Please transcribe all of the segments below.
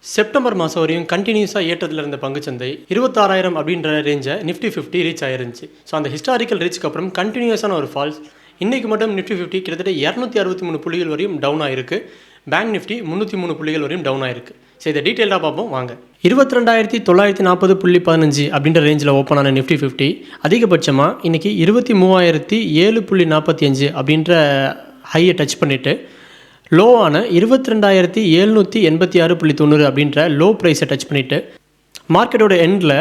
September மாதம் வரையும் கண்டினியூஸாக ஏற்றத்தில் இருந்த பங்குச்சந்தை 26,000 அப்படின்ற ரேஞ்சை நிஃப்டி 50 ரீச் ஆயிருந்துச்சு. ஸோ அந்த ஹிஸ்டாரிக்கல் ரீச்சுக்கு அப்புறம் கண்டினியூஸான ஒரு ஃபால்ஸ். இன்றைக்கி மட்டும் நிஃப்டி 50 கிட்டத்தட்ட 263 புள்ளிகள் வரையும் டவுன் ஆயிருக்கு. பேங்க் நிஃப்டி 303 புள்ளிகள் வரையும் டவுன் ஆயிருக்கு. ஸோ இதை டீட்டெயிலாக பார்ப்போம் வாங்க. 22,940.15 அப்படின்ற ரேஞ்சில் ஓப்பன் ஆன நிஃப்டி 50 அதிகபட்சமாக இன்றைக்கி 23,007.45 அப்படின்ற ஹையை டச் பண்ணிவிட்டு லோவான 22,786.90 அப்படின்ற லோ ப்ரைஸை டச் பண்ணிவிட்டு மார்க்கெட்டோட எண்டில்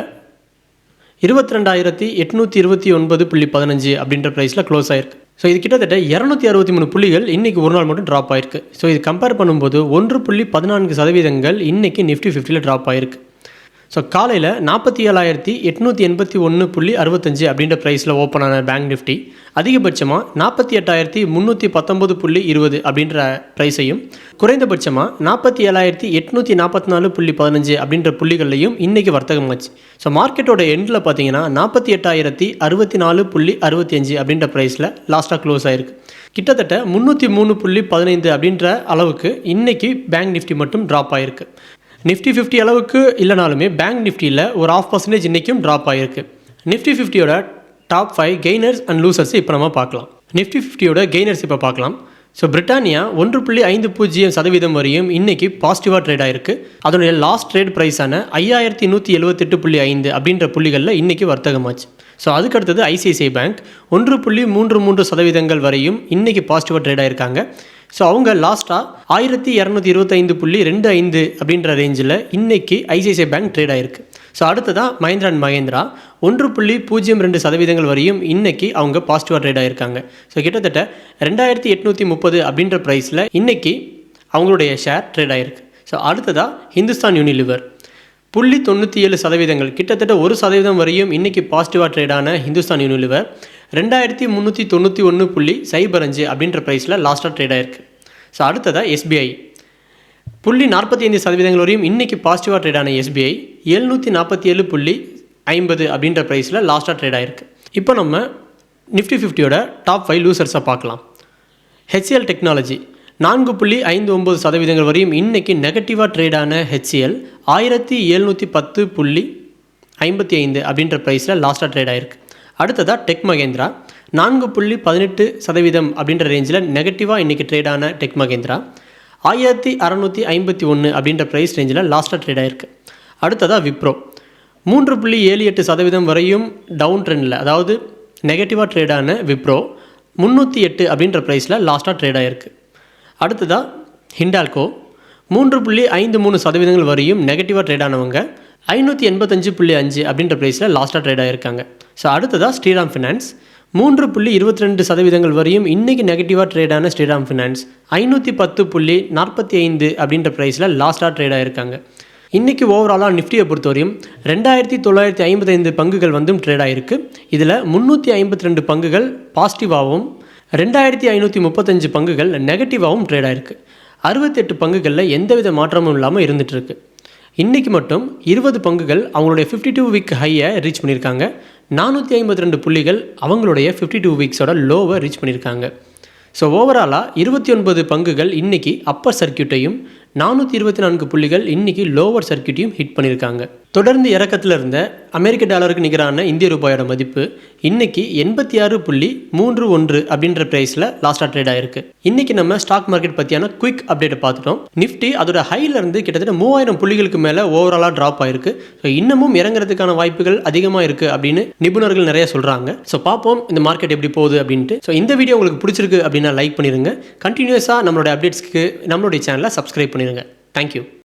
22,829.15 அப்படின்ற ப்ரைஸில் க்ளோஸ் ஆயிருக்கு. ஸோ இது கிட்டத்தட்ட 263 புள்ளிகள் இன்றைக்கி ஒரு நாள் மட்டும் ட்ராப் ஆயிருக்கு. ஸோ இது கம்பேர் பண்ணும்போது 1.14% இன்றைக்கி நிஃப்டி 50ல் ட்ராப் ஆயிருக்கு. ஸோ காலையில் 47,881.65 அப்படின்ற ப்ரைஸில் ஓப்பன் ஆன பேங்க் நிஃப்டி அதிகபட்சமாக 48,319.20 அப்படின்ற ப்ரைஸையும் குறைந்தபட்சமாக 47,844.15 அப்படின்ற புள்ளிகளையும் இன்றைக்கி வர்த்தகமாச்சு. ஸோ மார்க்கெட்டோட எண்டில் பார்த்தீங்கன்னா 48,064.65 அப்படின்ற ப்ரைஸில் லாஸ்ட்டாக க்ளோஸ் ஆயிருக்கு. கிட்டத்தட்ட 303.15 அப்படின்ற அளவுக்கு இன்றைக்கி பேங்க் நிஃப்டி மட்டும் ட்ராப் ஆயிருக்கு. நிஃப்டி 50 அளவுக்கு இல்லைனாலுமே பேங்க் நிஃப்டியில் ஒரு 0.5% இன்றைக்கும் ட்ராப் ஆகிருக்கு. நிஃப்டி 50யோட டாப் 5 கெய்னர்ஸ் அண்ட் லூசர்ஸ் இப்போ நம்ம பார்க்கலாம். நிஃப்டி 50யோட கெய்னர்ஸ் இப்போ பார்க்கலாம். ஸோ பிரிட்டானியா 1.50% வரையும் இன்றைக்கி பாசிட்டிவாக ட்ரேட் ஆகிருக்கு. அதனுடைய லாஸ்ட் ட்ரேட் ப்ரைஸான 5,178.5 அப்படின்ற புள்ளிகளில் இன்றைக்கி வர்த்தகமாச்சு. ஸோ அதுக்கடுத்தது ஐசிஐசிஐ பேங்க் 1.33% வரையும் இன்றைக்கி பாசிட்டிவாக ட்ரேட் ஆகிருக்காங்க. ஸோ அவங்க லாஸ்ட்டாக 1,225.25 அப்படின்ற ரேஞ்சில் இன்றைக்கி ஐசிஐசிஐ பேங்க் ட்ரேட் ஆகிருக்கு. ஸோ அடுத்ததாக மஹிந்திரா அண்ட் மஹிந்திரா 1.02% வரையும் இன்றைக்கி அவங்க பாசிட்டிவாக ட்ரேட் ஆகிருக்காங்க. ஸோ கிட்டத்தட்ட 2,830 அப்படின்ற ப்ரைஸில் இன்றைக்கி அவங்களுடைய ஷேர் ட்ரேட் ஆகிருக்கு. ஸோ அடுத்ததாக ஹிந்துஸ்தான் யூனிலிவர் 0.97% கிட்டத்தட்ட 1% வரையும் இன்றைக்கி பாசிட்டிவாக ட்ரேடான ஹிந்துஸ்தான் யூனிலிவர் 2,391.05 அப்படின்ற ப்ரைஸில் லாஸ்ட்டாக ட்ரேட் ஆகிருக்கு. ஸோ அடுத்ததாக எஸ்பிஐ 0.45% வரையும் இன்றைக்கி பாசிட்டிவாக ட்ரேடான எஸ்பிஐ 747.50 அப்படின்ற ப்ரைஸில் லாஸ்ட்டாக ட்ரேட் ஆகிருக்கு. இப்போ நம்ம நிஃப்டி 50யோட டாப் 5 லூசர்ஸை பார்க்கலாம். ஹெச்சிஎல் டெக்னாலஜி 4.59% வரையும் இன்றைக்கி நெகட்டிவாக ட்ரேடான ஹெச்சிஎல் 1,710.55 அப்படின்ற ப்ரைஸில் லாஸ்ட்டாக ட்ரேட் ஆகிருக்கு. அடுத்ததாக டெக் மகேந்திரா 4.18% அப்படின்ற ரேஞ்சில் நெகட்டிவாக இன்றைக்கி ட்ரேடான டெக் மகேந்திரா 1,651 அப்படின்ற ப்ரைஸ் ரேஞ்சில் லாஸ்ட்டாக ட்ரேட் ஆகிருக்கு. அடுத்ததாக விப்ரோ 3.78% வரையும் டவுன் ட்ரெண்டில், அதாவது நெகட்டிவாக ட்ரேடான விப்ரோ 308 அப்படின்ற ப்ரைஸில் லாஸ்ட்டாக ட்ரேட் ஆகிருக்கு. அடுத்ததாக ஹிண்டால்கோ 3.53% வரையும் நெகட்டிவாக ட்ரேட் ஆனவங்க 585.5 அப்படின்ற ப்ரைஸில் லாஸ்ட்டாக ட்ரேட் ஆகிருக்காங்க. ஸோ அடுத்ததாக ஸ்ரீராம் ஃபினான்ஸ் 3.22% வரையும் இன்றைக்கி நெகட்டிவாக ட்ரேடான ஸ்ரீராம் ஃபினான்ஸ் 510.45 அப்படின்ற ப்ரைஸில் லாஸ்ட்டாக ட்ரேட் ஆகிருக்காங்க. இன்றைக்கி ஓவராலாக நிஃப்டியை பொறுத்தவரையும் 2,955 பங்குகள் வந்தும் ட்ரேட் ஆகிருக்கு. இதில் 352 பங்குகள் பாசிட்டிவாகவும் 2,535 பங்குகள் நெகட்டிவாகவும் ட்ரேட் ஆகிருக்கு. 68 பங்குகளில் எந்தவித மாற்றமும் இல்லாமல் இருந்துகிட்ருக்கு. இன்றைக்கி மட்டும் 20 பங்குகள் அவங்களுடைய 52 வீக் ஹையை ரீச் பண்ணியிருக்காங்க. 452 புள்ளிகள் அவங்களுடைய 52 வீக்ஸோட லோவை ரீச் பண்ணியிருக்காங்க. ஸோ ஓவராலாக 29 பங்குகள் இன்றைக்கி அப்பர் சர்க்கியூட்டையும் 424 புள்ளிகள் இன்றைக்கி லோவர் சர்க்கியூட்டையும் ஹிட் பண்ணியிருக்காங்க. தொடர்ந்து இறக்கத்தில் இருந்த அமெரிக்க டாலருக்கு நிகரான இந்திய ரூபாயோட மதிப்பு இன்றைக்கி 86.31 அப்படின்ற ப்ரைஸில் லாஸ்ட்டாக ட்ரேட் ஆகிருக்கு. இன்றைக்கி நம்ம ஸ்டாக் மார்க்கெட் பற்றியான குயிக் அப்டேட்டை பார்த்துட்டோம். நிஃப்டி அதோட ஹையிலேருந்து கிட்டத்தட்ட 3000 புள்ளிகளுக்கு மேலே ஓவராலாக ட்ராப் ஆகிருக்கு. ஸோ இன்னமும் இறங்குறதுக்கான வாய்ப்புகள் அதிகமாக இருக்குது அப்படின்னு நிபுணர்கள் நிறைய சொல்கிறாங்க. ஸோ பார்ப்போம் இந்த மார்க்கெட் எப்படி போகுது அப்படின்ட்டு. ஸோ இந்த வீடியோ உங்களுக்கு பிடிச்சிருக்கு அப்படின்னா லைக் பண்ணிடுங்க. கண்டினியூஸாக நம்மளோட அப்டேட்ஸ்க்கு நம்மளுடைய சேனலை சப்ஸ்கிரைப் பண்ணிடுங்க. தேங்க்யூ.